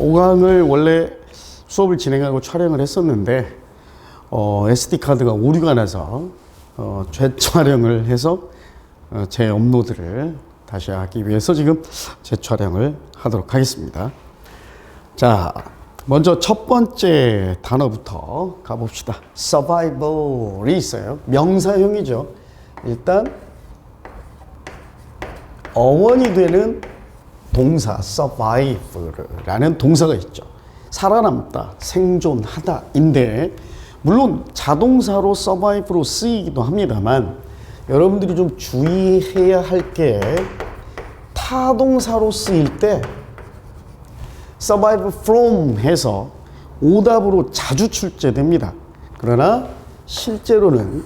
5강을 원래 수업을 진행하고 촬영을 했었는데 SD카드가 오류가 나서 재촬영을 해서 재업로드를 다시 하기 위해서 지금 재촬영을 하도록 하겠습니다. 자, 먼저 첫 번째 단어부터 가봅시다. survival이 있어요. 명사형이죠. 일단 어원이 되는 동사 survive라는 동사가 있죠. 살아남다, 생존하다인데 물론 자동사로 survive로 쓰이기도 합니다만 여러분들이 좀 주의해야 할 게 타동사로 쓰일 때 survive from 해서 오답으로 자주 출제됩니다. 그러나 실제로는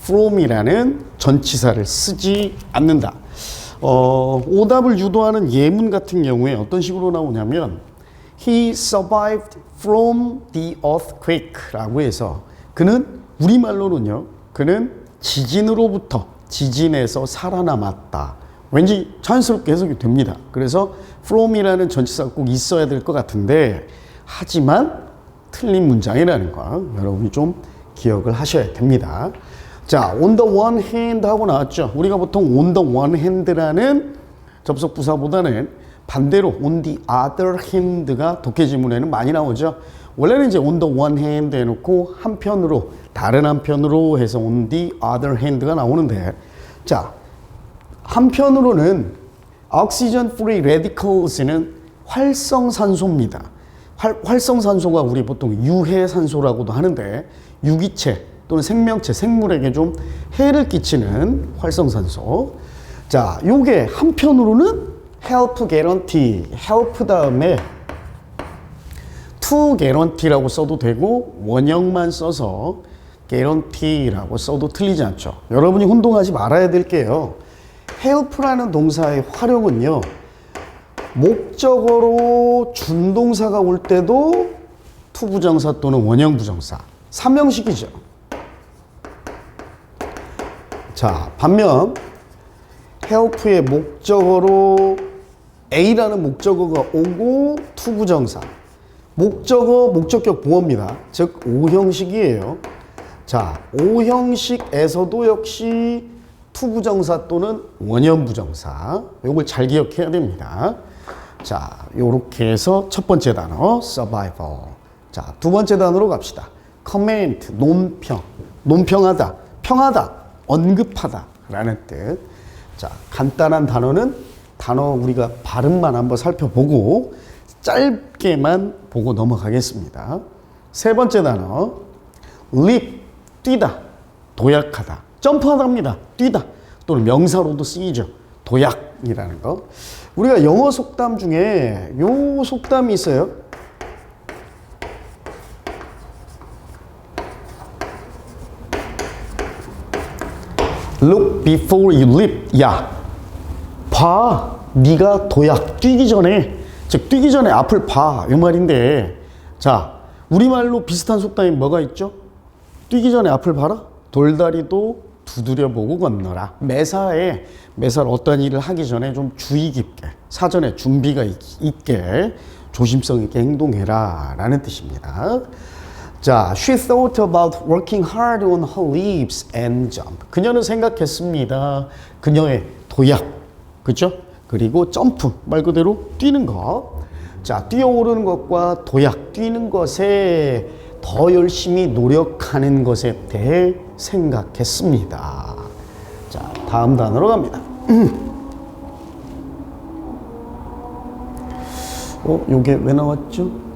from이라는 전치사를 쓰지 않는다. 오답을 유도하는 예문 같은 경우에 어떤 식으로 나오냐면 He survived from the earthquake 라고 해서 그는 우리말로는요, 그는 지진에서 살아남았다. 왠지 자연스럽게 해석이 됩니다. 그래서 from이라는 전치사가 꼭 있어야 될 것 같은데 하지만 틀린 문장이라는 거 여러분이 좀 기억을 하셔야 됩니다. 자, on the one hand 하고 나왔죠. 우리가 보통 on the one hand라는 접속 부사보다는 반대로 on the other hand가 독해 지문에는 많이 나오죠. 원래는 이제 on the one hand 해놓고 한편으로, 다른 한편으로 해서 on the other hand가 나오는데, 자, 한편으로는 oxygen free radicals는 활성산소입니다. 활성산소가 우리 보통 유해산소라고도 하는데 유기체 또는 생명체, 생물에게 좀 해를 끼치는 활성산소. 자, 요게 한편으로는 help guarantee, help 다음에 to guarantee라고 써도 되고 원형만 써서 guarantee라고 써도 틀리지 않죠. 여러분이 혼동하지 말아야 될 게요. help라는 동사의 활용은요, 목적어로 준동사가 올 때도 to 부정사 또는 원형 부정사, 삼형식이죠. 자, 반면 help의 목적어로 A라는 목적어가 오고 to 부정사, 목적어, 목적격 보어입니다. 즉 오형식이에요. 자, 오형식에서도 역시 to 부정사 또는 원형 부정사, 요걸 잘 기억해야 됩니다. 자, 요렇게 해서 첫 번째 단어 survival. 자, 두 번째 단어로 갑시다. comment, 논평, 논평하다, 평하다, 언급하다 라는 뜻. 자, 간단한 단어는 단어 우리가 발음만 한번 살펴보고 짧게만 보고 넘어가겠습니다. 세 번째 단어 leap, 뛰다, 도약하다, 점프하다입니다. 뛰다 또는 명사로도 쓰이죠. 도약이라는 거. 우리가 영어 속담 중에 요 속담이 있어요. Look before you leap. 야, 봐. 네가 도약, 뛰기 전에, 즉 뛰기 전에 앞을 봐. 이 말인데, 자, 우리말로 비슷한 속담이 뭐가 있죠? 뛰기 전에 앞을 봐라. 돌다리도 두드려보고 건너라. 매사에 어떤 일을 하기 전에 좀 주의 깊게, 사전에 준비가 있게, 조심성 있게 행동해라 라는 뜻입니다. 자, she thought about working hard on her leaps and jump. 그녀는 생각했습니다. 그녀의 도약, 그죠? 그리고 점프, 말 그대로 뛰는 것. 자, 뛰어오르는 것과 도약, 뛰는 것에 더 열심히 노력하는 것에 대해 생각했습니다. 자, 다음 단어로 갑니다. 요게 왜 나왔죠?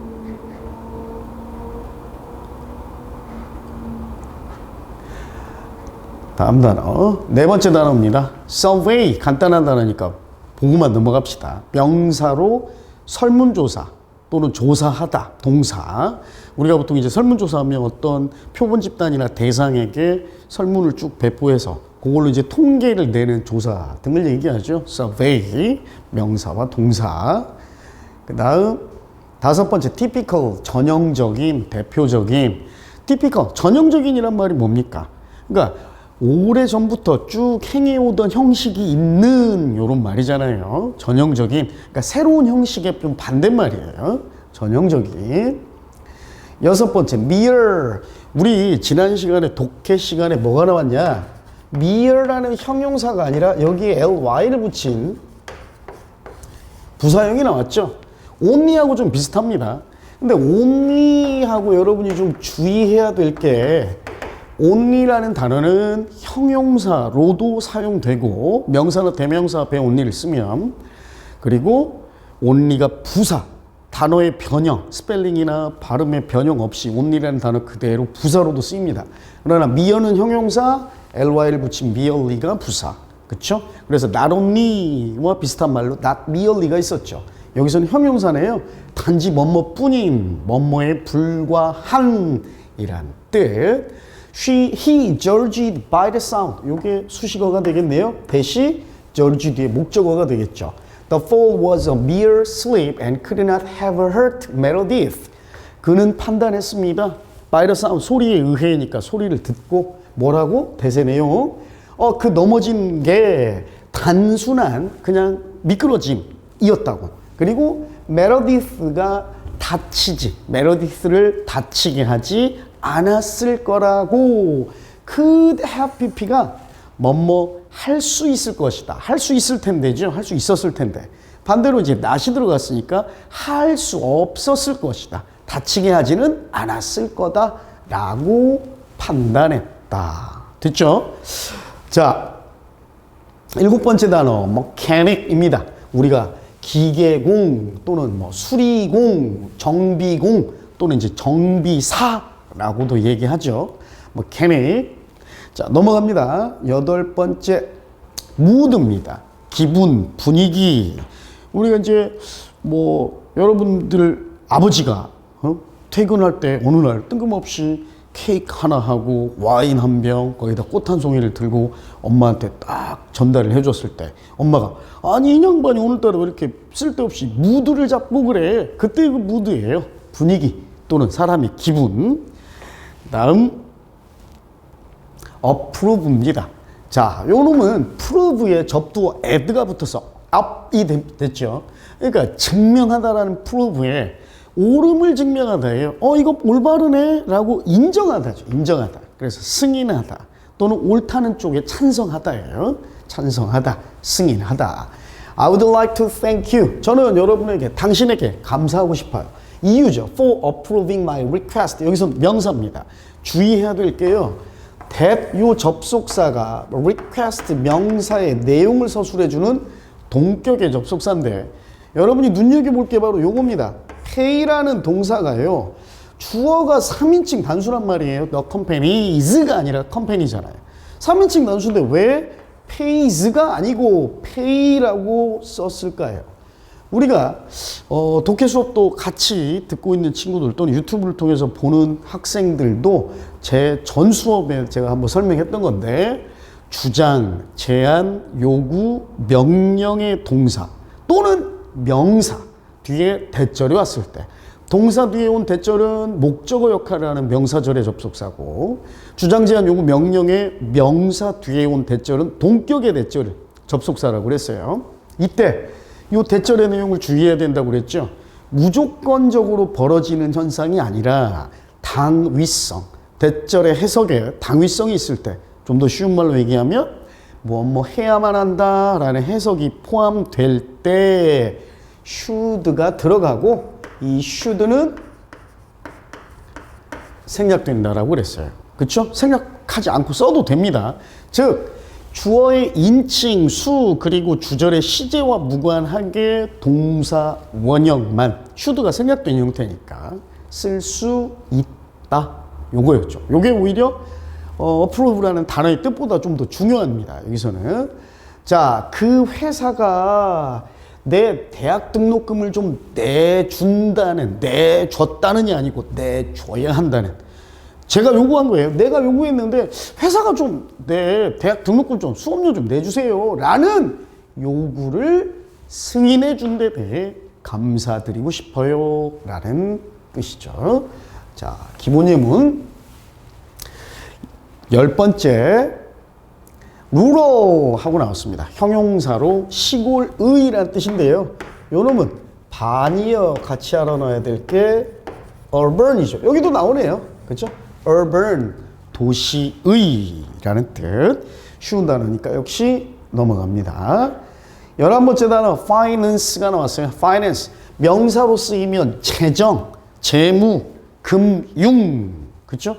다음 단어, 네 번째 단어입니다. survey, 간단한 단어니까 보고만 넘어갑시다. 명사로 설문조사 또는 조사하다, 동사. 우리가 보통 이제 설문조사하면 어떤 표본 집단이나 대상에게 설문을 쭉 배포해서 그걸로 이제 통계를 내는 조사 등을 얘기하죠. survey, 명사와 동사. 그 다음 다섯 번째, typical, 전형적인, 대표적인. typical, 전형적인이란 말이 뭡니까? 그러니까 오래전부터 쭉 행해오던 형식이 있는 요런 말이잖아요. 전형적인, 그러니까 새로운 형식의 좀 반대말이에요. 전형적인. 여섯 번째, mere. 우리 지난 시간에 독해 시간에 뭐가 나왔냐? mere라는 형용사가 아니라 여기에 ly를 붙인 부사형이 나왔죠. only하고 좀 비슷합니다. 근데 only하고 여러분이 좀 주의해야 될 게 only라는 단어는 형용사로도 사용되고 명사나 대명사 앞에 only를 쓰면, 그리고 only가 부사, 단어의 변형, 스펠링이나 발음의 변형 없이 only라는 단어 그대로 부사로도 쓰입니다. 그러나 mere는 형용사, ly를 붙인 merely가 부사. 그쵸? 그래서 not only와 비슷한 말로 not merely가 있었죠. 여기서는 형용사네요. 단지 뭐뭐뿐인, 뭐뭐에 불과한 이란 뜻. He judged by the sound. 이게 수식어가 되겠네요. 대시 judge 뒤에 목적어가 되겠죠. The fall was a mere sleep and could not have hurt Meredith. 그는 판단했습니다. by the sound, 소리에 의해니까 소리를 듣고 뭐라고? 대세 내용. 그 넘어진 게 단순한 그냥 미끄러짐이었다고. 그리고 메러디스가 메러디스를 다치게 하지 않았을 거라고. 그 해피피가 뭐뭐 할 수 있을 것이다. 할 수 있을 텐데죠. 할 수 있었을 텐데. 반대로 이제 not이 들어갔으니까 할 수 없었을 것이다. 다치게 하지는 않았을 거다라고 판단했다. 됐죠? 자, 일곱 번째 단어 mechanic입니다. 우리가 기계공 또는 뭐 수리공, 정비공 또는 이제 정비사라고도 얘기하죠. mechanic. 자, 넘어갑니다. 여덟 번째 mood입니다. 기분, 분위기. 우리가 이제 뭐 여러분들 아버지가 퇴근할 때 어느 날 뜬금없이 케이크 하나 하고 와인 한 병 거기다 꽃 한 송이를 들고 엄마한테 딱 전달을 해줬을 때 엄마가 아니 이 양반이 오늘따라 왜 이렇게 쓸데없이 무드를 잡고 그래. 그때 그 무드예요. 분위기 또는 사람의 기분. 다음 approve입니다. 자, 요 놈은 prove에 접두어 add가 붙어서 up이 됐죠. 그러니까 증명하다라는 prove에 옳음을 증명하다예요. 이거 올바르네 라고 인정하다죠. 인정하다. 그래서 승인하다 또는 옳다는 쪽에 찬성하다예요. 찬성하다, 승인하다. I would like to thank you. 저는 여러분에게, 당신에게 감사하고 싶어요. 이유죠. For approving my request. 여기서 명사입니다. 주의해야 될 게요. that 요 접속사가 request 명사의 내용을 서술해주는 동격의 접속사인데 여러분이 눈여겨볼 게 바로 요겁니다. pay라는 동사가요. 주어가 3인칭 단수란 말이에요. The companies가 아니라 company잖아요. 3인칭 단수인데 왜 pays가 아니고 pay라고 썼을까요? 우리가 독해 수업도 같이 듣고 있는 친구들 또는 유튜브를 통해서 보는 학생들도 제 전 수업에 제가 한번 설명했던 건데 주장, 제안, 요구, 명령의 동사 또는 명사 뒤에 대절이 왔을 때 동사 뒤에 온 대절은 목적어 역할을 하는 명사절의 접속사고 주장, 제안, 요구, 명령의 명사 뒤에 온 대절은 동격의 대절 접속사라고 그랬어요. 이때 이 대절의 내용을 주의해야 된다고 그랬죠. 무조건적으로 벌어지는 현상이 아니라 당위성, 대절의 해석에 당위성이 있을 때 좀 더 쉬운 말로 얘기하면 뭐 해야만 한다라는 해석이 포함될 때 should가 들어가고 이 should는 생략된다라고 그랬어요. 그렇죠? 생략하지 않고 써도 됩니다. 즉 주어의 인칭, 수 그리고 주절의 시제와 무관하게 동사 원형만 should가 생략된 형태니까 쓸 수 있다. 요거였죠. 요게 오히려 approve라는 단어의 뜻보다 좀 더 중요합니다. 여기서는 자, 그 회사가 내 대학 등록금을 좀 내줬다는이 아니고 내줘야 한다는. 제가 요구한 거예요. 내가 요구했는데 회사가 좀 내 대학 등록금 좀 수업료 좀 내주세요 라는 요구를 승인해 준 데 대해 감사드리고 싶어요 라는 뜻이죠. 자, 기본 예문 10번째 rural 하고 나왔습니다. 형용사로 시골의라는 뜻인데요. 요놈은 반이어 같이 알아놔야 될 게 urban이죠. 여기도 나오네요. 그렇죠? urban, 도시의라는 뜻. 쉬운 단어니까 역시 넘어갑니다. 11번째 단어 finance가 나왔어요. finance. 명사로 쓰이면 재정, 재무, 금융. 그렇죠?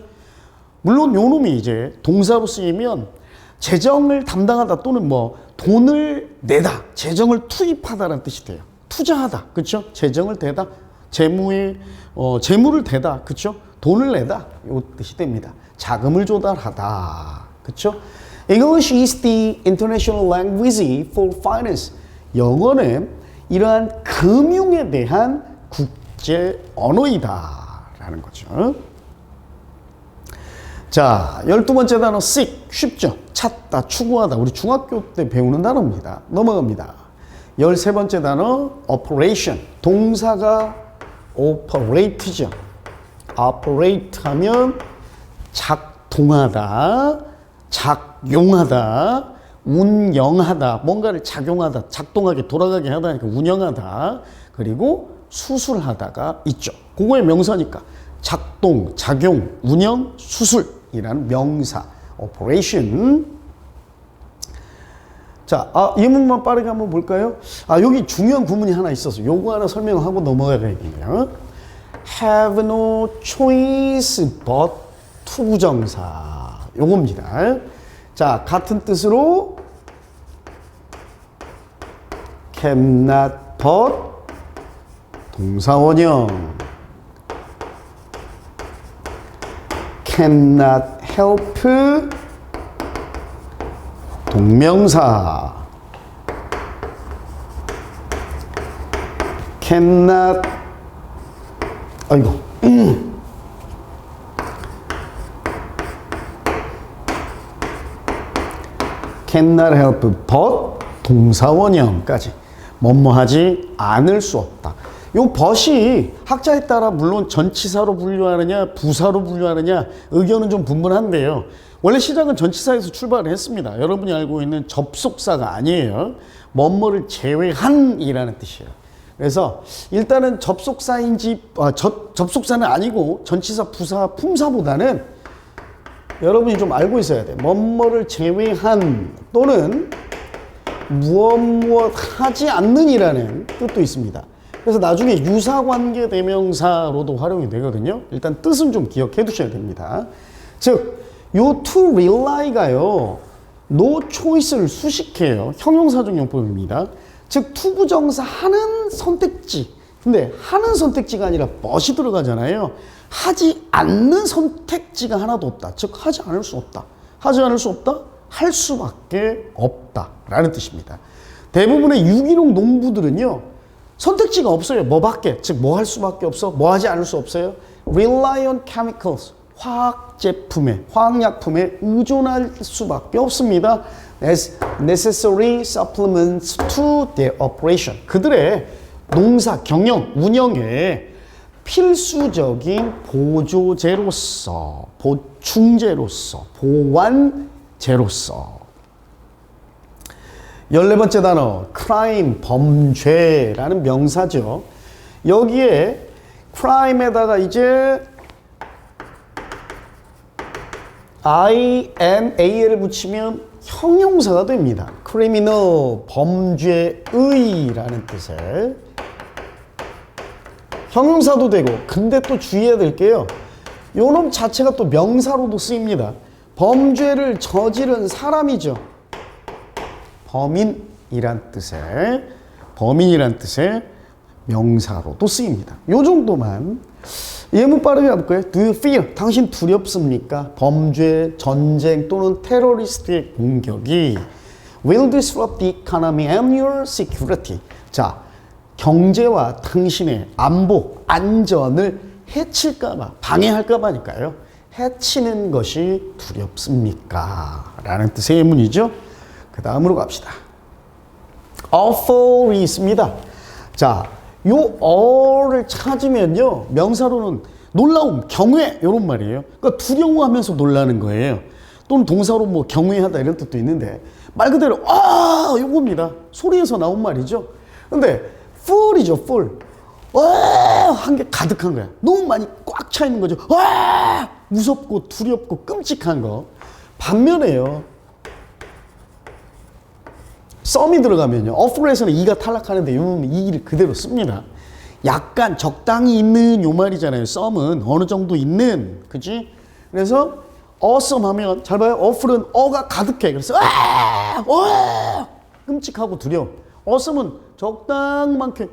물론 요 놈이 이제 동사로 쓰이면 재정을 담당하다 또는 뭐 돈을 내다, 재정을 투입하다라는 뜻이 돼요. 투자하다, 그렇죠? 재정을 대다, 재물을 대다, 그렇죠? 돈을 내다, 이 뜻이 됩니다. 자금을 조달하다, 그렇죠? English is the international language for finance. 영어는 이러한 금융에 대한 국제 언어이다라는 거죠. 자, 12번째 단어 seek, 쉽죠? 찾다, 추구하다. 우리 중학교 때 배우는 단어입니다. 넘어갑니다. 13번째 단어 operation, 동사가 operate죠. operate 하면 작동하다, 작용하다, 운영하다, 뭔가를 작용하다, 작동하게 돌아가게 하다니까 운영하다, 그리고 수술하다가 있죠. 그거의 명사니까 작동, 작용, 운영, 수술이라는 명사 operation. 자, 예문만 빠르게 한번 볼까요? 여기 중요한 구문이 하나 있어서 요거 하나 설명하고 넘어가야 되겠네요. have no choice but 투부정사 요겁니다. 자, 같은 뜻으로 cannot but 동사원형, cannot help 동명사, cannot cannot help but 동사원형까지 뭐뭐하지 않을 수 없다. 요 but이 학자에 따라 물론 전치사로 분류하느냐 부사로 분류하느냐 의견은 좀 분분한데요. 원래 시작은 전치사에서 출발을 했습니다. 여러분이 알고 있는 접속사가 아니에요. 뭐뭐를 제외한 이라는 뜻이에요. 그래서 일단은 접속사인지 접속사는 아니고 전치사, 부사, 품사보다는 여러분이 좀 알고 있어야 돼요. 뭐뭐를 제외한 또는 무엇 하지 않는 이라는 뜻도 있습니다. 그래서 나중에 유사관계 대명사로도 활용이 되거든요. 일단 뜻은 좀 기억해 두셔야 됩니다. 즉, 요 to really가요, no choice를 수식해요. 형용사적 용법입니다. 즉, 투부정사 하는 선택지. 근데 하는 선택지가 아니라 멋이 들어가잖아요. 하지 않는 선택지가 하나도 없다. 즉, 하지 않을 수 없다. 하지 않을 수 없다? 할 수밖에 없다. 라는 뜻입니다. 대부분의 유기농 농부들은요, 선택지가 없어요. 뭐밖에. 즉, 뭐 할 수밖에 없어? 뭐 하지 않을 수 없어요? Rely on chemicals. 화학약품에 의존할 수밖에 없습니다. As necessary supplements to their operation. 그들의 농사, 경영, 운영에 필수적인 보조제로서, 보충제로서, 보완제로서. 14번째 단어, crime, 범죄라는 명사죠. 여기에 crime에다가 이제 INA를 붙이면 형용사가 됩니다. criminal, 범죄의라는 뜻의 형용사도 되고, 근데 또 주의해야 될 게요, 요놈 자체가 또 명사로도 쓰입니다. 범죄를 저지른 사람이죠. 범인이란 뜻의 명사로도 쓰입니다. 요 정도만. 예문 빠르게 가볼까요? Do you fear? 당신 두렵습니까? 범죄, 전쟁 또는 테러리스트의 공격이 will disrupt the economy and your security. 자, 경제와 당신의 안보, 안전을 해칠까봐, 방해할까봐니까요. 해치는 것이 두렵습니까? 라는 뜻의 예문이죠. 그 다음으로 갑시다. awful이 있습니다. 자, 요 all을 찾으면요, 명사로는 놀라움, 경외 이런 말이에요. 그러니까 두려워하면서 놀라는 거예요. 또는 동사로 뭐 경외하다 이런 뜻도 있는데 말 그대로 요겁니다. 소리에서 나온 말이죠. 근데 full이죠, full. 와, 한 게 가득한 거야. 너무 많이 꽉 차 있는 거죠. 와, 무섭고 두렵고 끔찍한 거. 반면에요, some이 들어가면요, awful에서는 이가 탈락하는데 요놈은 이를 그대로 씁니다. 약간 적당히 있는 요 말이잖아요. some은 어느 정도 있는, 그치? 그래서 awesome 하면 잘 봐요. awful은 어가 가득해. 그래서 끔찍하고 두려워. awesome은 적당만큼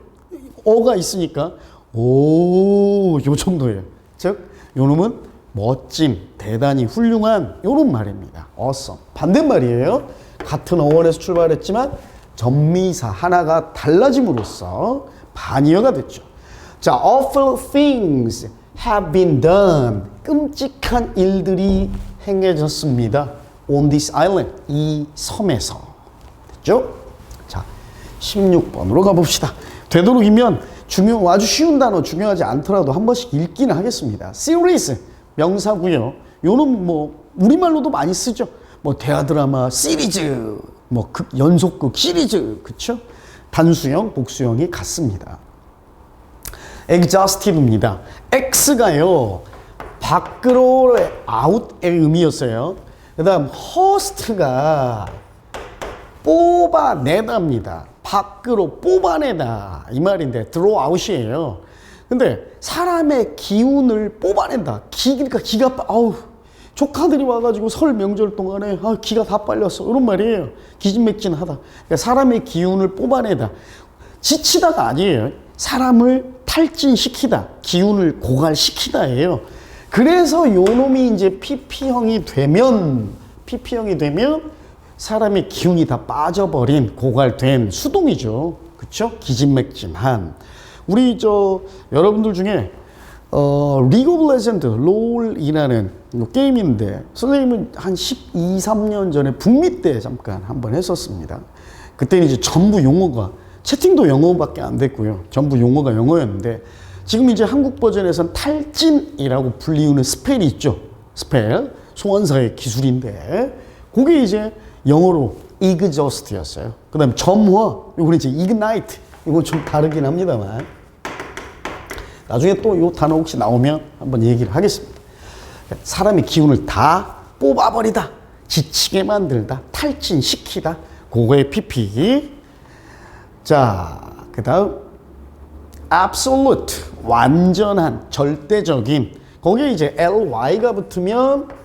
어가 있으니까 요 정도예요. 즉 요놈은 멋진, 대단히 훌륭한 요런 말입니다. awesome. 반대말이에요. 같은 어원에서 출발했지만 전미사 하나가 달라짐으로써 반이어가 됐죠. 자, awful things have been done. 끔찍한 일들이 행해졌습니다. on this island. 이 섬에서. 됐죠? 자, 16번으로 가봅시다. 되도록이면 아주 쉬운 단어, 중요하지 않더라도 한 번씩 읽기는 하겠습니다. series, 명사고요. 요는 뭐 우리말로도 많이 쓰죠. 뭐 대하 드라마 시리즈, 뭐 연속극 시리즈, 그쵸? 단수형, 복수형이 같습니다. exhausted입니다. x가요, 밖으로의 out의 의미였어요. 그 다음 host가 뽑아내다입니다. 밖으로 뽑아내다 이 말인데 draw out이에요. 근데 사람의 기운을 뽑아낸다. 그러니까 기가 조카들이 와가지고 설 명절 동안에 기가 다 빨렸어 이런 말이에요. 기진맥진하다. 그러니까 사람의 기운을 뽑아내다. 지치다가 아니에요. 사람을 탈진시키다, 기운을 고갈시키다예요. 그래서 요 놈이 이제 PP형이 되면 사람의 기운이 다 빠져버린, 고갈된 수동이죠. 그쵸? 기진맥진한. 우리 여러분들 중에 리그 오브 레전드, 롤이라는 게임인데 선생님은 한 12, 13년 전에 북미 때 잠깐 한번 했었습니다. 그때는 이제 전부 용어가, 채팅도 영어밖에 안 됐고요. 전부 용어가 영어였는데 지금 이제 한국 버전에서는 탈진이라고 불리우는 스펠이 있죠. 스펠, 소환사의 기술인데 그게 이제 영어로 exhaust였어요. 그 다음에 점화, 요거는 이제 ignite, 이건 좀 다르긴 합니다만 나중에 또 요 단어 혹시 나오면 한번 얘기를 하겠습니다. 사람의 기운을 다 뽑아버리다, 지치게 만들다, 탈진시키다, 그거의 PP. 자, 그 다음 absolute, 완전한, 절대적인. 거기에 이제 ly가 붙으면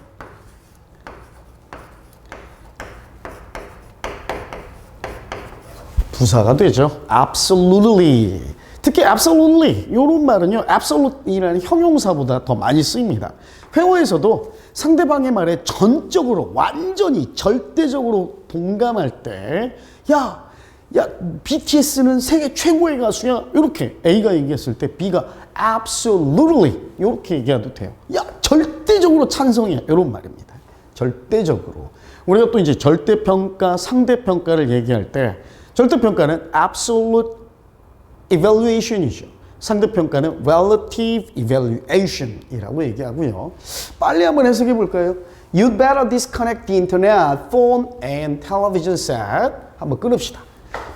부사가 되죠. absolutely. 특히 absolutely 이런 말은요, absolute이라는 형용사보다 더 많이 쓰입니다. 회화에서도 상대방의 말에 전적으로, 완전히, 절대적으로 동감할 때, 야, BTS는 세계 최고의 가수야. 이렇게 A가 얘기했을 때 B가 absolutely 이렇게 얘기해도 돼요. 야, 절대적으로 찬성이야. 이런 말입니다. 절대적으로. 우리가 또 이제 절대평가, 상대평가를 얘기할 때 절대평가는 absolute evaluation이죠. 상대평가는 relative evaluation이라고 얘기하고요. 빨리 한번 해석해 볼까요? You'd better disconnect the internet, phone and television set. 한번 끊읍시다.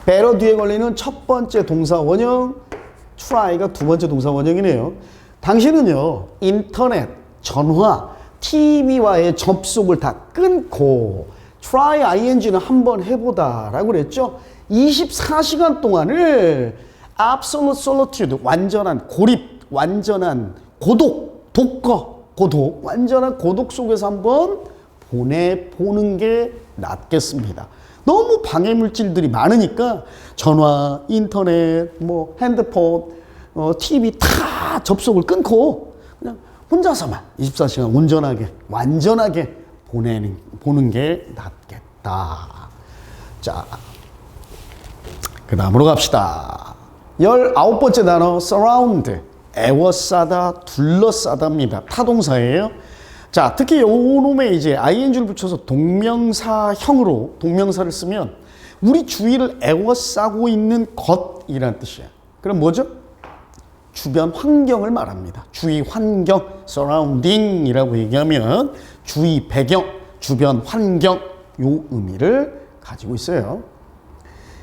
better 뒤에 걸리는 첫 번째 동사 원형, try가 두 번째 동사 원형이네요. 당신은요, 인터넷, 전화, TV와의 접속을 다 끊고 try ing는 한번 해보다 라고 그랬죠. 24시간 동안을 absolute solitude, 완전한 고립, 완전한 고독, 고독, 완전한 고독 속에서 한번 보내보는 게 낫겠습니다. 너무 방해 물질들이 많으니까 전화, 인터넷, 뭐 핸드폰, TV 다 접속을 끊고 그냥 혼자서만 24시간 온전하게, 완전하게 보는 게 낫겠다. 자, 그 다음으로 갑시다. 19번째 단어 surround, 애워싸다, 둘러싸다입니다. 타동사예요. 자, 특히 요 놈에 이제 ing를 붙여서 동명사형으로 동명사를 쓰면 우리 주위를 애워싸고 있는 것이란 뜻이야. 그럼 뭐죠? 주변 환경을 말합니다. 주위 환경, surrounding이라고 얘기하면 주위 배경, 주변 환경, 요 의미를 가지고 있어요.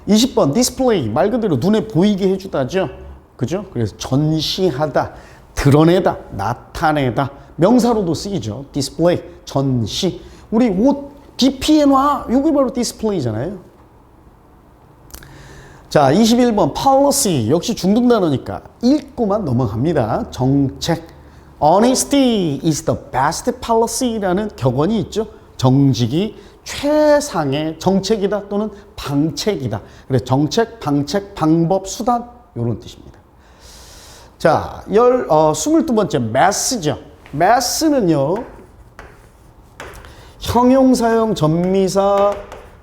20번 display 말 그대로 눈에 보이게 해주다죠. 그죠? 그래서 전시하다, 드러내다, 나타내다. 명사로도 쓰이죠. display, 전시. 우리 옷 DPN화 이게 바로 디스플레이잖아요. 자, 21번 policy 역시 중등 단어니까 읽고만 넘어갑니다. 정책. Honesty is the best policy라는 격언이 있죠. 정직이 최상의 정책이다 또는 방책이다. 그래서 정책, 방책, 방법, 수단 이런 뜻입니다. 자, 22번째 mass죠. mass는요. 형용사형 전미사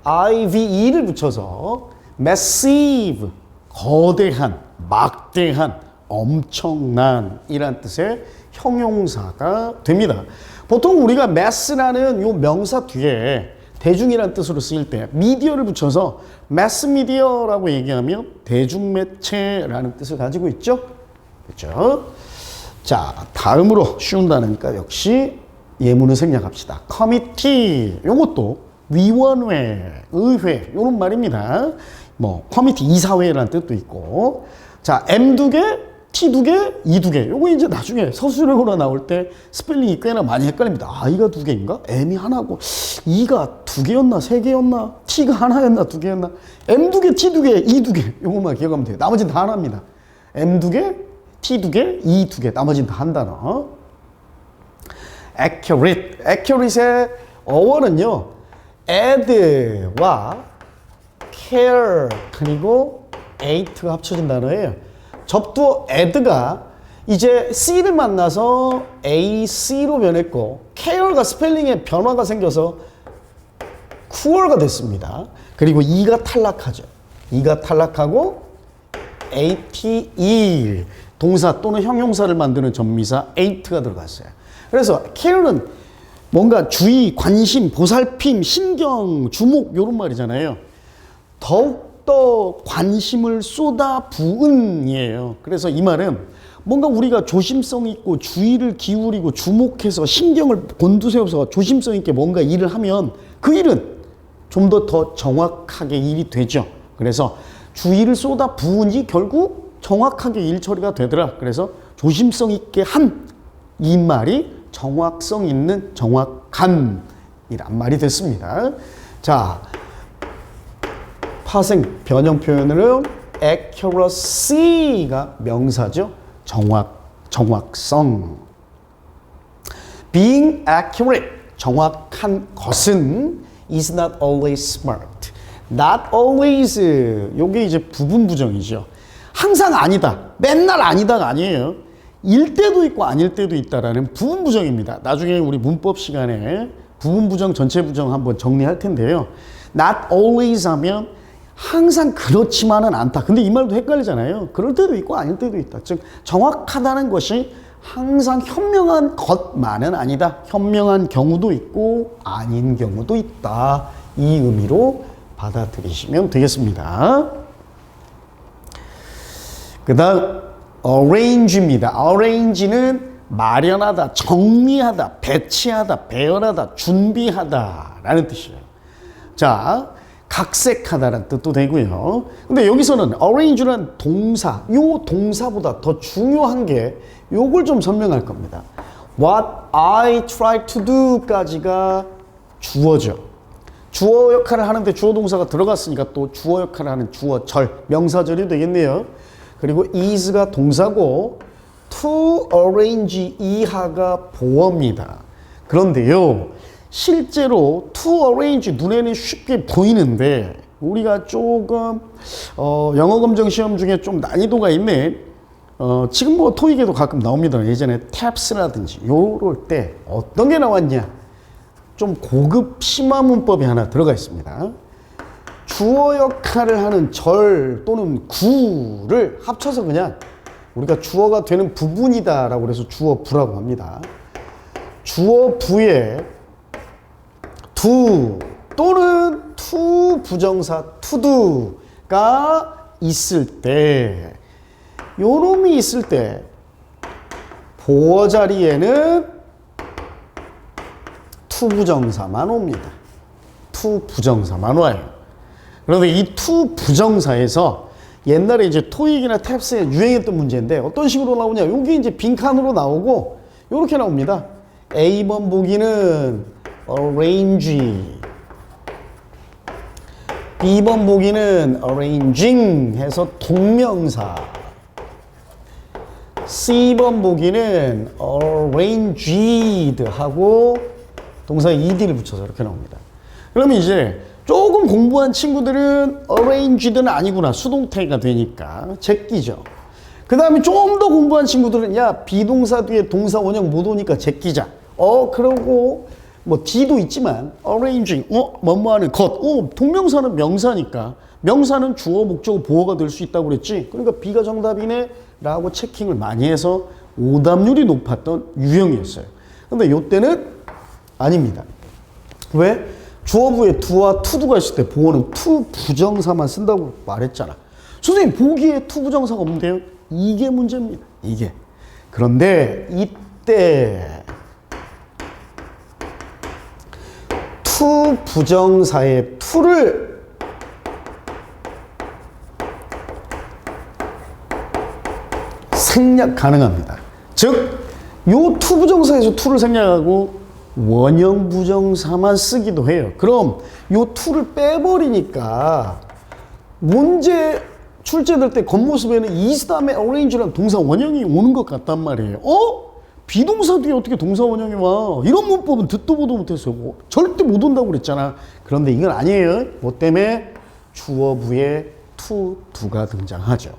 IVE를 붙여서 massive, 거대한, 막대한, 엄청난 이란 뜻의 형용사가 됩니다. 보통 우리가 mass라는 요 명사 뒤에 대중이란 뜻으로 쓰일 때 미디어를 붙여서 매스미디어라고 얘기하면 대중매체라는 뜻을 가지고 있죠. 그렇죠? 자, 다음으로 쉬운 단어니까 역시 예문을 생략합시다. 커미티, 요것도 위원회, 의회 이런 말입니다. 뭐 커미티 이사회라는 뜻도 있고. 자, M 두 개, T 두 개, E 두 개. 요거 이제 나중에 서술형으로 나올 때 스펠링이 꽤나 많이 헷갈립니다. I가 두 개인가? M이 하나고 E가 두 개였나? 세 개였나? T가 하나였나? 두 개였나? M 두 개, T 두 개, E 두 개. 요것만 기억하면 돼요. 나머지는 다 하나입니다. M 두 개, T 두 개, E 두 개. 나머지는 다 한 단어. accurate. accurate의 어원은요. add와 care 그리고 ate가 합쳐진 단어예요. 접두어 add가 이제 C를 만나서 AC로 변했고 care가 스펠링에 변화가 생겨서 cool가 됐습니다. 그리고 E가 탈락하죠. E가 탈락하고 ATE 동사 또는 형용사를 만드는 전미사 ate가 들어갔어요. 그래서 care는 뭔가 주의, 관심, 보살핌, 신경, 주목 이런 말이잖아요. 더욱더 관심을 쏟아 부은이에요. 그래서 이 말은 뭔가 우리가 조심성 있고 주의를 기울이고 주목해서 신경을 곤두세워서 조심성 있게 뭔가 일을 하면 그 일은 좀 더 정확하게 일이 되죠. 그래서 주의를 쏟아 부으니 결국 정확하게 일 처리가 되더라. 그래서 조심성 있게 한 이 말이 정확성 있는 정확한 이란 말이 됐습니다. 자, 파생 변형 표현으로 accuracy가 명사죠. 정확성. Being accurate, 정확한 것은 is not always smart. Not always, 요게 이제 부분 부정이죠. 항상 아니다, 맨날 아니다가 아니에요. 일 때도 있고 아닐 때도 있다라는 부분 부정입니다. 나중에 우리 문법 시간에 부분 부정, 전체 부정 한번 정리할 텐데요. Not always 하면 항상 그렇지만은 않다. 근데 이 말도 헷갈리잖아요. 그럴 때도 있고 아닐 때도 있다. 즉 정확하다는 것이 항상 현명한 것만은 아니다. 현명한 경우도 있고 아닌 경우도 있다. 이 의미로 받아들이시면 되겠습니다. 그 다음 arrange입니다. arrange는 마련하다, 정리하다, 배치하다, 배열하다, 준비하다 라는 뜻이에요. 자, 각색하다라는 뜻도 되고요. 근데 여기서는 arrange라는 동사, 요 동사보다 더 중요한 게 요걸 좀 설명할 겁니다. What I try to do까지가 주어죠. 주어 역할을 하는데 주어 동사가 들어갔으니까 또 주어 역할을 하는 주어절, 명사절이 되겠네요. 그리고 is가 동사고 to arrange 이하가 보어입니다. 그런데요, 실제로 to arrange 눈에는 쉽게 보이는데 우리가 조금 영어 검정 시험 중에 좀 난이도가 있네. 지금 뭐 토익에도 가끔 나옵니다. 예전에 탭스라든지 요럴 때 어떤 게 나왔냐? 좀 고급 심화 문법이 하나 들어가 있습니다. 주어 역할을 하는 절 또는 구를 합쳐서 그냥 우리가 주어가 되는 부분이다라고 그래서 주어 부라고 합니다. 주어 부에 do 또는 to 부정사 to do가 있을 때, 요놈이 있을 때 보어 자리에는 to 부정사만 옵니다. to 부정사만 와요. 그런데 이 투 부정사에서 옛날에 이제 토익이나 탭스에 유행했던 문제인데 어떤 식으로 나오냐? 여기 이제 빈칸으로 나오고 이렇게 나옵니다. A번 보기는 arrange, B번 보기는 arranging 해서 동명사, C번 보기는 arranged 하고 동사 ed를 붙여서 이렇게 나옵니다. 그러면 이제 조금 공부한 친구들은 arranged는 아니구나, 수동태가 되니까 제끼죠. 그 다음에 좀 더 공부한 친구들은 야, 비동사 뒤에 동사 원형 못 오니까 제끼자. 그러고 뭐 D도 있지만 arranging, 뭐뭐하는 것, 동명사는 명사니까 명사는 주어, 목적어, 보어가 될 수 있다고 그랬지. 그러니까 B가 정답이네 라고 체킹을 많이 해서 오답률이 높았던 유형이었어요. 근데 이때는 아닙니다. 왜? 주어부에 do와 to도가 있을 때 보어는 to 부정사만 쓴다고 말했잖아. 선생님 보기에 to 부정사가 없는데요? 이게 문제입니다. 이게. 그런데 이때 to 부정사의 to를 생략 가능합니다. 즉, 요 to 부정사에서 to를 생략하고 원형 부정사만 쓰기도 해요. 그럼 요 to를 빼버리니까 문제 출제될 때 겉모습에는 is 다음에 arrange랑 동사 원형이 오는 것 같단 말이에요. 비동사 뒤에 어떻게 동사 원형이 와? 이런 문법은 듣도 보도 못했어요. 절대 못 온다고 그랬잖아. 그런데 이건 아니에요. 뭐 때문에 주어부에 to, do가 등장하죠.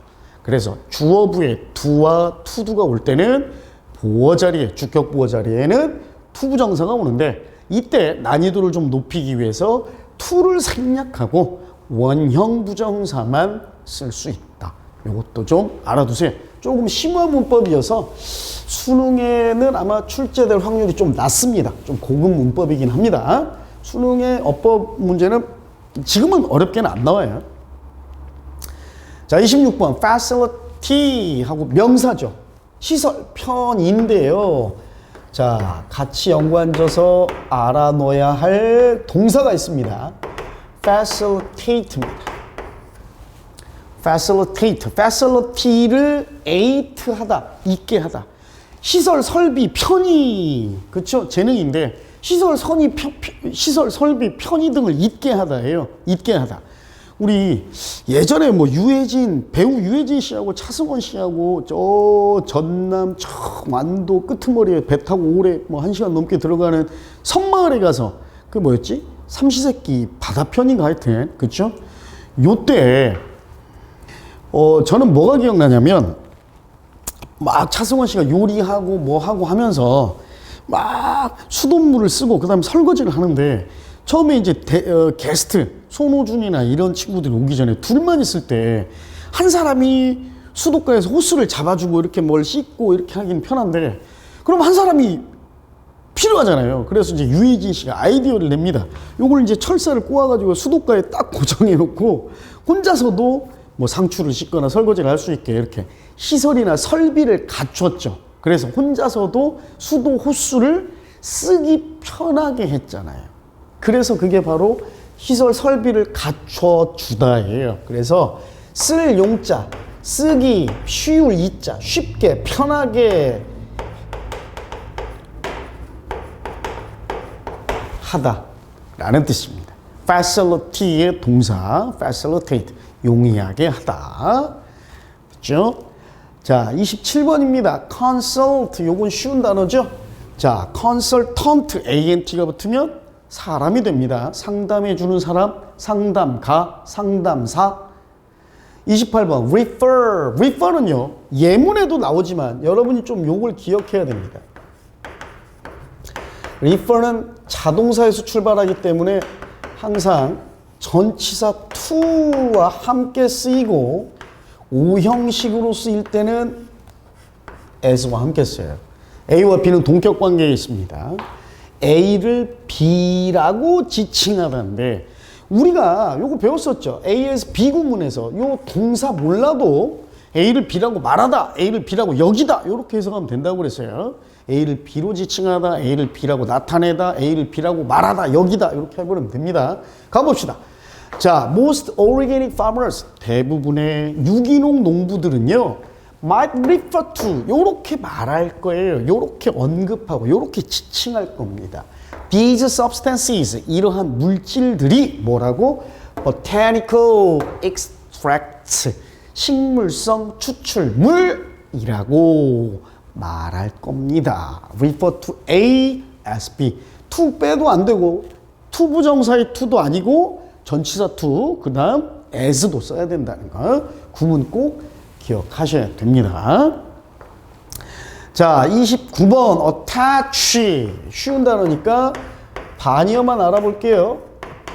그래서 주어부에 do와 to, do가 올 때는 보어 자리에, 주격 보어 자리에는 to 부정사가 오는데 이때 난이도를 좀 높이기 위해서 to를 생략하고 원형 부정사만 쓸 수 있다. 이것도 좀 알아두세요. 조금 심화 문법이어서 수능에는 아마 출제될 확률이 좀 낮습니다. 좀 고급 문법이긴 합니다. 수능의 어법 문제는 지금은 어렵게는 안 나와요. 자, 26번 facility 하고 명사죠. 시설, 편인데요. 자, 같이 연관져서 알아놓아야 할 동사가 있습니다. facilitate입니다. facilitate, facility를 ate 하다, 있게 하다. 시설, 설비, 편의, 그쵸? 재능인데 시설, 설비, 편의 등을 있게 하다예요. 있게 하다. 우리 예전에 뭐 배우 유해진 씨하고 차승원 씨하고 저 전남 저 완도 끄트머리에 배 타고 오래 뭐 1시간 넘게 들어가는 섬마을에 가서 그 뭐였지? 삼시세끼 바다편인가 하여튼, 그쵸? 요때 저는 뭐가 기억나냐면 막 차승원 씨가 요리하고 뭐 하고 하면서 막 수돗물을 쓰고 그 다음에 설거지를 하는데 처음에 이제 게스트 손호준이나 이런 친구들이 오기 전에 둘만 있을 때 한 사람이 수도가에서 호스를 잡아주고 이렇게 뭘 씻고 이렇게 하긴 편한데 그럼 한 사람이 필요하잖아요. 그래서 이제 유해진 씨가 아이디어를 냅니다. 요걸 이제 철사를 꼬아가지고 수도가에 딱 고정해 놓고 혼자서도 뭐 상추를 씻거나 설거지를 할 수 있게 이렇게 시설이나 설비를 갖췄죠. 그래서 혼자서도 수도 호스를 쓰기 편하게 했잖아요. 그래서 그게 바로 시설 설비를 갖춰주다예요. 그래서 쓸 용자, 쓰기 쉬울 이자, 쉽게 편하게 하다라는 뜻입니다. facility의 동사 facilitate, 용이하게 하다. 그렇죠? 자, 27번입니다. consult, 요건 쉬운 단어죠. 자, consultant, ant가 붙으면 사람이 됩니다. 상담해주는 사람, 상담가, 상담사. 28번 refer는요 예문에도 나오지만 여러분이 좀 요걸 기억해야 됩니다. refer는 자동사에서 출발하기 때문에 항상 전치사 to와 함께 쓰이고 오형식으로 쓰일 때는 as와 함께 써요. A와 B는 동격 관계에 있습니다. A를 B라고 지칭하다는데 우리가 요거 배웠었죠. A에서 B 구문에서 요 동사 몰라도 A를 B라고 말하다, A를 B라고 여기다 이렇게 해석하면 된다고 그랬어요. A를 B로 지칭하다, A를 B라고 나타내다, A를 B라고 말하다, 여기다 이렇게 해버리면 됩니다. 가봅시다. 자, most organic farmers, 대부분의 유기농 농부들은요, might refer to, 요렇게 말할 거예요. 요렇게 언급하고, 요렇게 지칭할 겁니다. These substances, 이러한 물질들이 뭐라고? Botanical extracts, 식물성 추출물이라고 말할 겁니다. Refer to A as B. to 빼도 안 되고, to 부정사의 to도 아니고, 전치사 to, 그 다음 as도 써야 된다는 거. 구문 꼭 기억하셔야 됩니다. 자, 29번 attach. 쉬운 단어니까 반이어만 알아볼게요.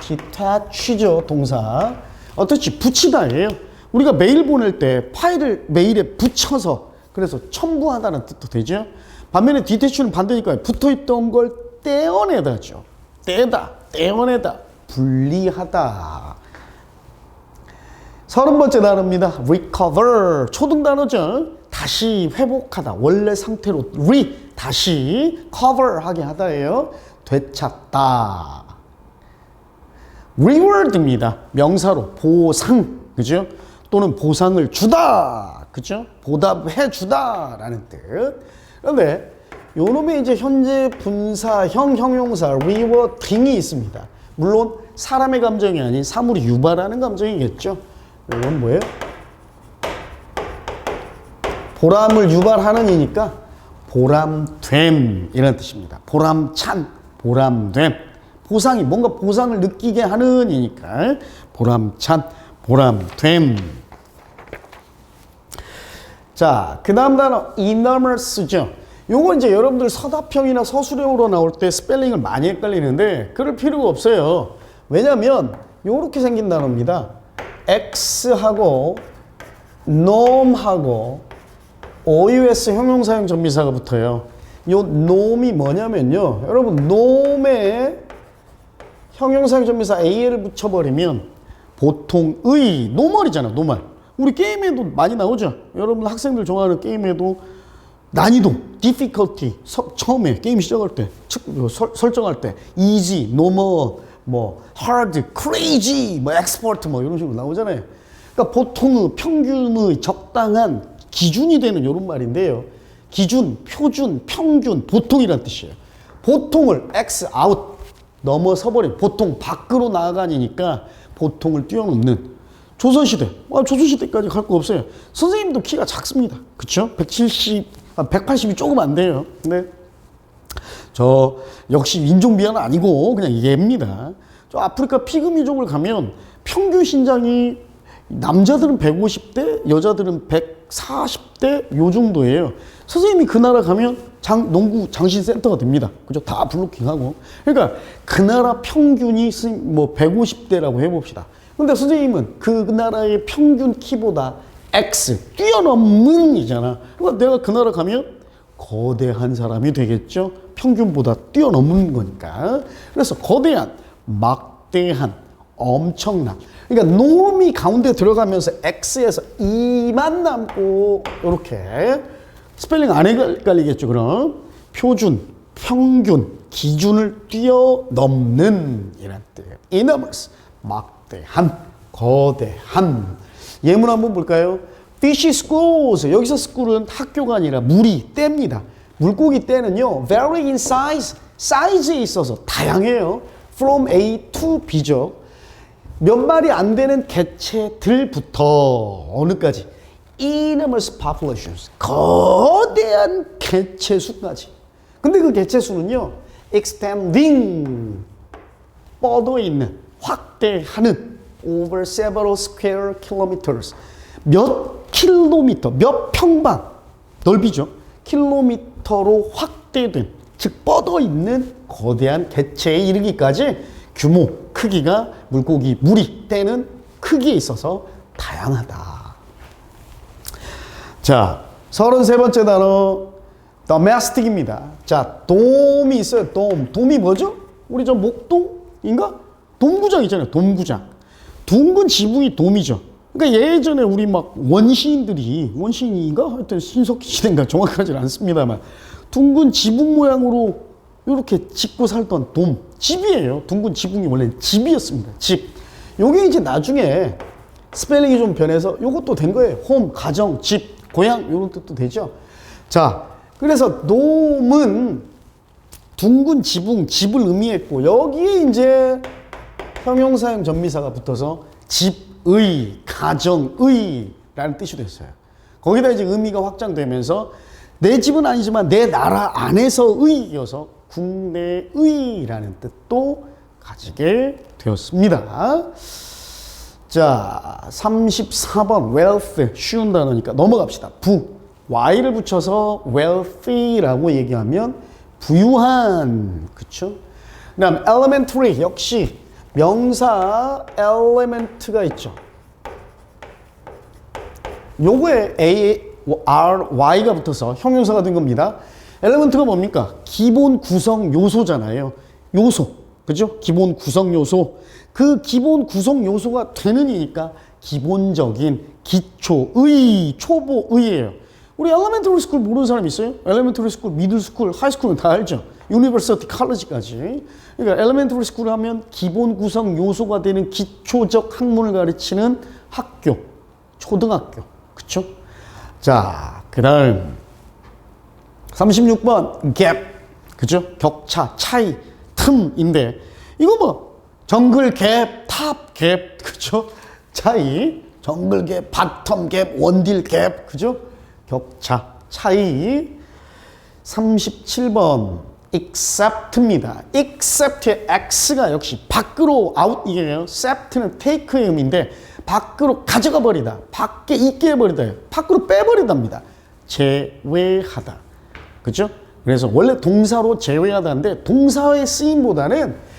attach죠, 동사. attach, 붙이다예요. 우리가 메일 보낼 때 파일을 메일에 붙여서, 그래서 첨부하다는 뜻도 되죠. 반면에 detach는 반대니까 붙어있던 걸 떼어내다죠. 떼다, 떼어내다, 분리하다. 30번째 단어입니다. recover. 초등 단어죠. 다시 회복하다. 원래 상태로 다시 cover하게 하다예요. 되찾다. reward입니다. 명사로 보상. 그죠? 또는 보상을 주다. 그죠? 보답해 주다라는 뜻. 그런데 요놈의 이제 현재 분사형 형용사 rewarding이 있습니다. 물론 사람의 감정이 아닌 사물이 유발하는 감정이겠죠. 이건 뭐예요? 보람을 유발하는 이니까 보람됨 이라는 뜻입니다. 보람찬, 보람됨. 보상이 뭔가 보상을 느끼게 하는 이니까 보람찬, 보람됨. 자, 그 다음 단어 enormous죠. 요거 이제 여러분들 서답형이나 서술형으로 나올 때 스펠링을 많이 헷갈리는데 그럴 필요가 없어요. 왜냐면 요렇게 생긴 단어입니다. X하고 놈하고 OUS 형용사형 전미사가 붙어요. 요 놈이 뭐냐면요. 여러분 놈에 형용사형 전미사 AL을 붙여버리면 보통의 노멀이잖아. 노멀. 우리 게임에도 많이 나오죠. 여러분 학생들 좋아하는 게임에도 난이도, difficulty, 처음에 게임 시작할 때, 설정할 때 easy, normal, 뭐 hard, crazy, 뭐 expert 뭐 이런 식으로 나오잖아요. 그러니까 보통의, 평균의 적당한 기준이 되는 이런 말인데요. 기준, 표준, 평균, 보통이란 뜻이에요. 보통을 X out 넘어서버린 보통 밖으로 나아가니까 보통을 뛰어넘는 조선시대. 조선시대까지 갈 거 없어요. 선생님도 키가 작습니다. 그쵸? 180이 조금 안 돼요. 근데 저 역시 인종비하는 아니고 그냥 얘입니다. 저 아프리카 피그미족을 가면 평균 신장이 남자들은 150대, 여자들은 140대 요 정도예요. 선생님이 그 나라 가면 농구 장신센터가 됩니다. 그죠? 다 블로킹하고. 그러니까 그 나라 평균이 뭐 150대라고 해봅시다. 근데 선생님은 그 나라의 평균 키보다 X, 뛰어넘는 이잖아. 그러니까 내가 그 나라 가면 거대한 사람이 되겠죠? 평균보다 뛰어넘는 거니까. 그래서 거대한, 막대한, 엄청난. 그러니까 놈이 가운데 들어가면서 X에서 E만 남고, 이렇게. 스펠링 안 헷갈리겠죠, 그럼? 표준, 평균, 기준을 뛰어넘는 이란 뜻이에요. enormous, 막대한, 거대한. 예문 한번 볼까요? Fish schools. 여기서 school은 학교가 아니라 물이, 떼입니다. 물고기 떼는요, vary in size. 사이즈에 있어서 다양해요. From A to B죠. 몇 마리 안 되는 개체들부터 어느까지? enormous populations. 거대한 개체수까지. 근데 그 개체수는요, extending. 뻗어 있는, 확대하는 over several square kilometers. 몇 킬로미터, 몇 평방, 넓이죠. 킬로미터로 확대된, 즉 뻗어 있는 거대한 개체에 이르기까지 규모, 크기가 물고기, 물이 떼는 크기에 있어서 다양하다. 자, 33번째 단어 domestic입니다. 자, 돔이 있어요. 돔이 뭐죠? 우리 저 목동인가? 돔구장 있잖아요. 돔구장. 둥근 지붕이 돔이죠. 그러니까 예전에 우리 막 원시인인가? 하여튼 신석기 시대인가 정확하지 않습니다만 둥근 지붕 모양으로 이렇게 짓고 살던 돔. 집이에요. 둥근 지붕이 원래는 집이었습니다. 집. 요게 이제 나중에 스펠링이 좀 변해서 요것도 된 거예요. 홈, 가정, 집, 고향 이런 뜻도 되죠. 자, 그래서 놈은 둥근 지붕, 집을 의미했고 여기에 이제 형용사형 전미사가 붙어서 집의, 가정의 라는 뜻이 됐어요. 거기다 이제 의미가 확장되면서 내 집은 아니지만 내 나라 안에서의여서 국내의라는 뜻도 가지게 되었습니다. 자, 34번 wealth 쉬운 단어니까 넘어갑시다. y를 붙여서 wealthy라고 얘기하면 부유한, 그쵸? 그다음 elementary 역시 명사 element가 있죠. 요거에 y가 붙어서 형용사가 된 겁니다. element가 뭡니까? 기본 구성 요소잖아요. 요소, 그죠? 기본 구성 요소. 그 기본 구성 요소가 되는 이니까 기본적인 기초의, 초보의예요. 우리 엘레멘터리 스쿨 모르는 사람 있어요? 엘레멘터리 스쿨, 미들 스쿨, 하이 스쿨은 다 알죠. 유니버시티 칼리지까지. 그러니까 엘레멘터리 스쿨 하면 기본 구성 요소가 되는 기초적 학문을 가르치는 학교, 초등학교. 그쵸? 자, 그다음 36번 gap. 그죠? 격차, 차이, 틈인데 이거 뭐 정글 갭, 탑 갭, 그죠? 차이, 정글 갭, 바텀 갭, 원딜 갭, 그죠? 격차, 차이. 37번 except입니다. except의 x가 역시 밖으로 out 이게요. sept는 take의 의미인데 밖으로 가져가 버리다, 밖에 있게 해버리다, 밖으로 빼버리답니다. 제외하다, 그죠? 그래서 원래 동사로 제외하다인데 동사의 쓰임보다는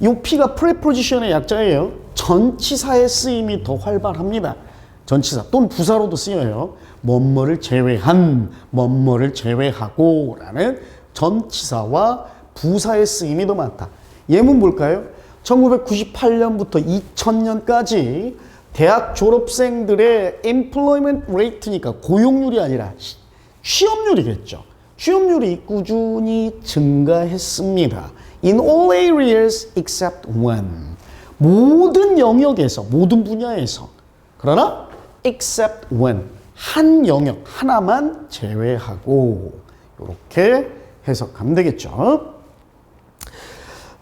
요 P가 preposition의 약자예요. 전치사의 쓰임이 더 활발합니다. 전치사 또는 부사로도 쓰여요. 뭐뭐를 제외한, 뭐뭐를 제외하고 라는 전치사와 부사의 쓰임이 더 많다. 예문 볼까요? 1998년부터 2000년까지 대학 졸업생들의 employment rate니까 고용률이 아니라 취업률이겠죠. 취업률이 꾸준히 증가했습니다. In all areas except one. 모든 영역에서, 모든 분야에서. 그러나 except one. 한 영역 하나만 제외하고 이렇게 해석하면 되겠죠.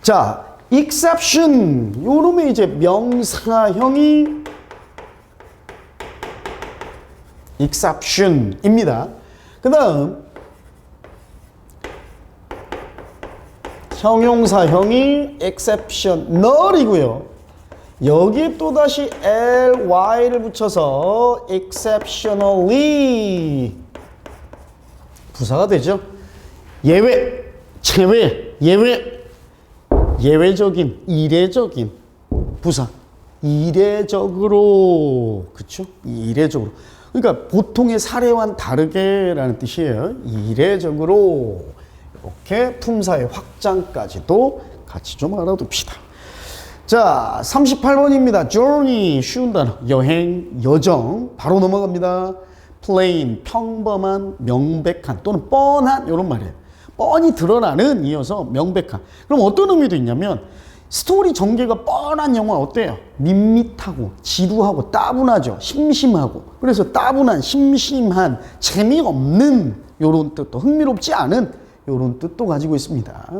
자, exception. 요놈의 이제 명사형이 exception입니다. 그 다음 형용사형이 exceptional이고요. 여기에 또다시 ly를 붙여서 exceptionally 부사가 되죠. 예외, 제외, 예외, 예외적인, 이례적인 부사. 이례적으로, 그쵸? 이례적으로. 그러니까 보통의 사례와는 다르게라는 뜻이에요. 이례적으로. 이렇게 품사의 확장까지도 같이 좀 알아둡시다. 자, 38번입니다. journey, 쉬운 단어. 여행, 여정. 바로 넘어갑니다. plain, 평범한, 명백한 또는 뻔한 이런 말이에요. 뻔히 드러나는 이어서 명백한. 그럼 어떤 의미도 있냐면 스토리 전개가 뻔한 영화 어때요? 밋밋하고 지루하고 따분하죠. 심심하고. 그래서 따분한, 심심한, 재미없는 이런 뜻도, 흥미롭지 않은 이런 뜻도 가지고 있습니다.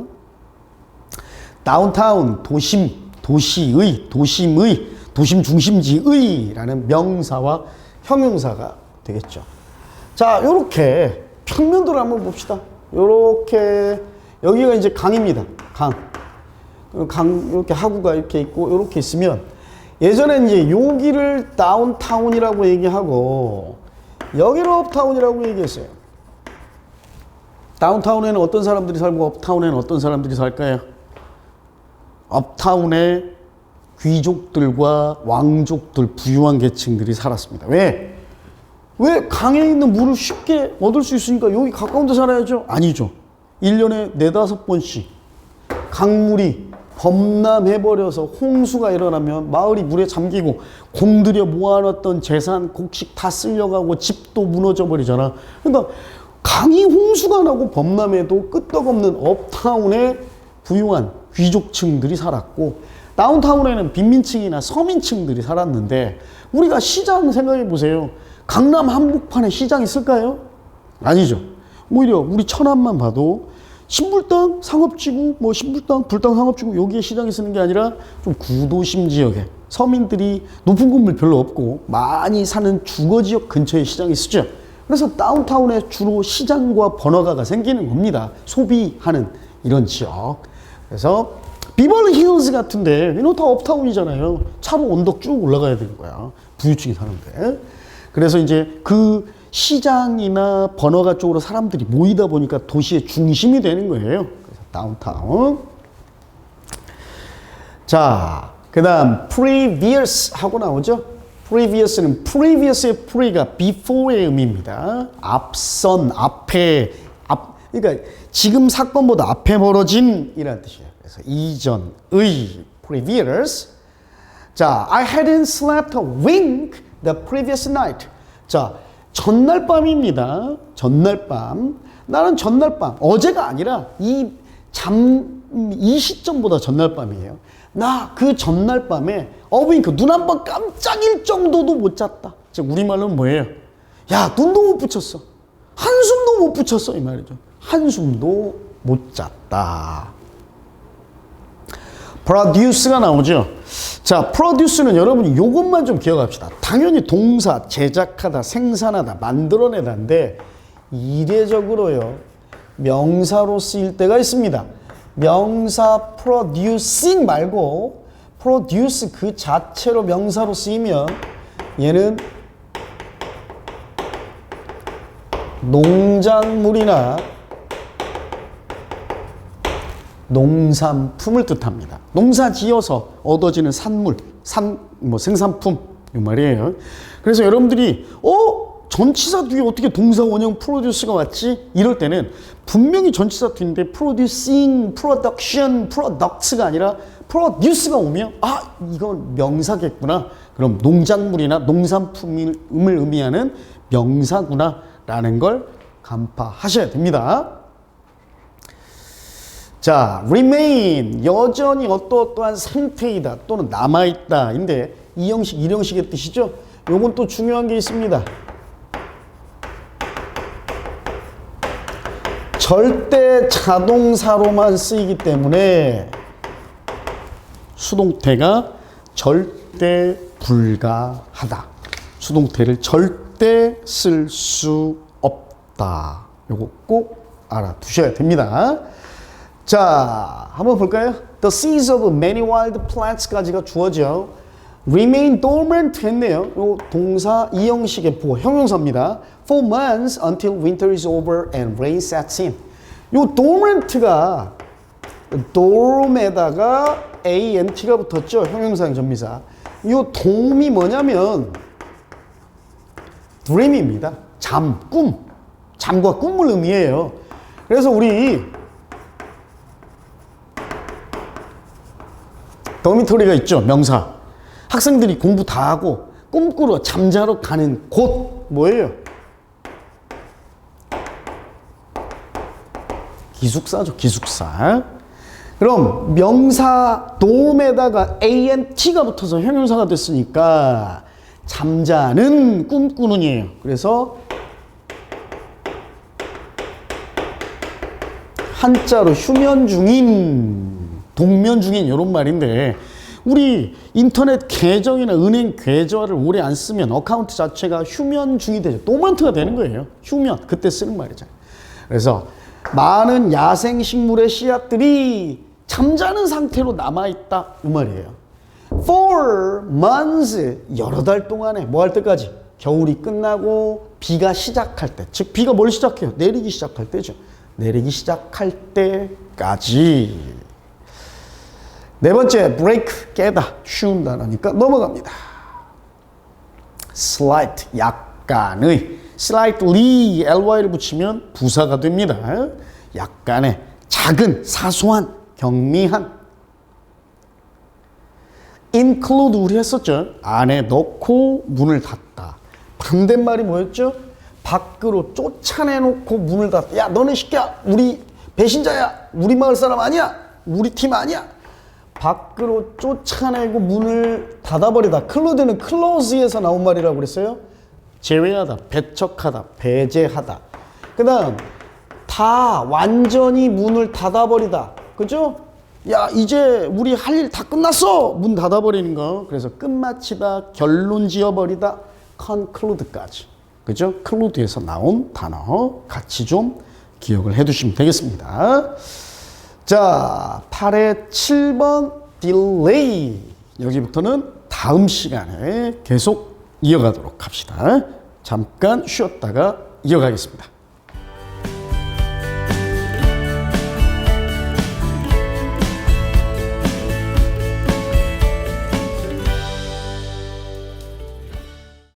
다운타운, 도심, 도시의, 도심의, 도심 중심지의 라는 명사와 형용사가 되겠죠. 자, 요렇게 평면도를 한번 봅시다. 요렇게 여기가 이제 강입니다. 강 이렇게 하구가 이렇게 있고 이렇게 있으면 예전에 이제 여기를 다운타운이라고 얘기하고 여기를 업타운이라고 얘기했어요. 다운타운에는 어떤 사람들이 살고 업타운에는 어떤 사람들이 살까요? 업타운에 귀족들과 왕족들, 부유한 계층들이 살았습니다. 왜? 왜 강에 있는 물을 쉽게 얻을 수 있으니까 여기 가까운 데 살아야죠? 아니죠. 1년에 4-5번씩 강물이 범람해버려서 홍수가 일어나면 마을이 물에 잠기고 공들여 모아놨던 재산, 곡식 다 쓸려가고 집도 무너져 버리잖아. 그러니까 강이 홍수가 나고 범람해도 끄떡없는 업타운에 부유한 귀족층들이 살았고 다운타운에는 빈민층이나 서민층들이 살았는데 우리가 시장 생각해 보세요. 강남 한복판에 시장 있을까요? 아니죠. 오히려 우리 천안만 봐도 신불당 상업지구, 뭐 신불당, 불당 상업지구 여기에 시장이 쓰는 게 아니라 좀 구도심 지역에 서민들이 높은 건물 별로 없고 많이 사는 주거지역 근처에 시장이 쓰죠. 그래서 다운타운에 주로 시장과 번화가가 생기는 겁니다. 소비하는 이런 지역. 그래서 비벌리 힐즈 같은데 이거 다 업타운이잖아요. 차로 언덕 쭉 올라가야 되는 거야. 부유층이 사는데. 그래서 이제 그 시장이나 번화가 쪽으로 사람들이 모이다 보니까 도시의 중심이 되는 거예요. 그래서 다운타운. 자, 그 다음 previous 하고 나오죠. previous는 previous의 pre가 before의 의미입니다. 앞선, 앞에, 그러니까 지금 사건보다 앞에 벌어진 이라는 뜻이에요. 그래서 이전의 previous. 자, I hadn't slept a wink the previous night. 자, 전날 밤입니다. 전날 밤. 나는 전날 밤, 어제가 아니라 이 시점보다 전날 밤이에요. 나 그 전날 밤에 어윙크 눈 한 번 깜짝일 정도도 못 잤다. 즉 우리말로는 뭐예요? 야, 눈도 못 붙였어. 한숨도 못 붙였어. 이 말이죠. 한숨도 못 잤다. produce가 나오죠. 자, produce는 여러분이 요것만 좀 기억합시다. 당연히 동사, 제작하다, 생산하다, 만들어내다인데 이례적으로요, 명사로 쓰일 때가 있습니다. 명사 producing 말고 produce 그 자체로 명사로 쓰이면 얘는 농작물이나 농산품을 뜻합니다. 농사 지어서 얻어지는 산물, 생산품 이 말이에요. 그래서 여러분들이 전치사 뒤에 어떻게 동사 원형 프로듀스가 왔지? 이럴 때는 분명히 전치사 뒤인데 producing, production, products가 아니라 produce가 오면 이건 명사겠구나. 그럼 농작물이나 농산품을 의미하는 명사구나 라는 걸 간파하셔야 됩니다. 자, remain, 여전히 어떠한 상태이다 또는 남아있다 인데 이 형식의 뜻이죠. 요건 또 중요한 게 있습니다. 절대 자동사로만 쓰이기 때문에 수동태가 절대 불가하다. 수동태를 절대 쓸 수 없다. 요거 꼭 알아두셔야 됩니다. 자, 한번 볼까요? The seeds of many wild plants까지가 주어져. remain dormant 했네요. 요 동사 이 형식의 형용사입니다. For months until winter is over and rain sets in. 요 dormant가 dorm에다가 ant가 붙었죠. 형용사형 전미사. 요 dom이 뭐냐면 dream입니다. 잠, 꿈. 잠과 꿈을 의미해요. 그래서 우리 더미토리가 있죠. 명사. 학생들이 공부 다 하고 꿈꾸러 잠자러 가는 곳 뭐예요? 기숙사죠. 기숙사. 그럼 명사 dom에다가 ant가 붙어서 형용사가 됐으니까 잠자는 꿈꾸는이에요. 그래서 한자로 휴면 중인, 동면 중인 이런 말인데 우리 인터넷 계정이나 은행 계좌를 오래 안 쓰면 어카운트 자체가 휴면 중이 되죠. 도먼트가 되는 거예요. 휴면, 그때 쓰는 말이잖아요. 그래서 많은 야생식물의 씨앗들이 잠자는 상태로 남아있다 이 말이에요. For months, 여러 달 동안에 뭐 할 때까지? 겨울이 끝나고 비가 시작할 때, 즉 비가 뭘 시작해요? 내리기 시작할 때죠. 내리기 시작할 때까지. 네 번째, break, 깨다, 쉬운 단어니까 넘어갑니다. slight, 약간의, slightly, ly를 붙이면 부사가 됩니다. 약간의, 작은, 사소한, 경미한. include 우리 했었죠. 안에 넣고 문을 닫다. 반대말이 뭐였죠? 밖으로 쫓아내놓고 문을 닫다. 야, 너네 새끼야, 우리 배신자야, 우리 마을 사람 아니야, 우리 팀 아니야. 밖으로 쫓아내고 문을 닫아버리다. 클로드는 close에서 나온 말이라고 그랬어요. 제외하다, 배척하다, 배제하다. 그 다음 다 완전히 문을 닫아버리다. 그죠? 야, 이제 우리 할 일 다 끝났어. 문 닫아버리는 거. 그래서 끝마치다, 결론 지어버리다, conclude까지. 그죠? conclude에서 나온 단어 같이 좀 기억을 해두시면 되겠습니다. 자, 8의 7번 delay. 여기부터는 다음 시간에 계속 이어가도록 합시다. 잠깐 쉬었다가 이어가겠습니다.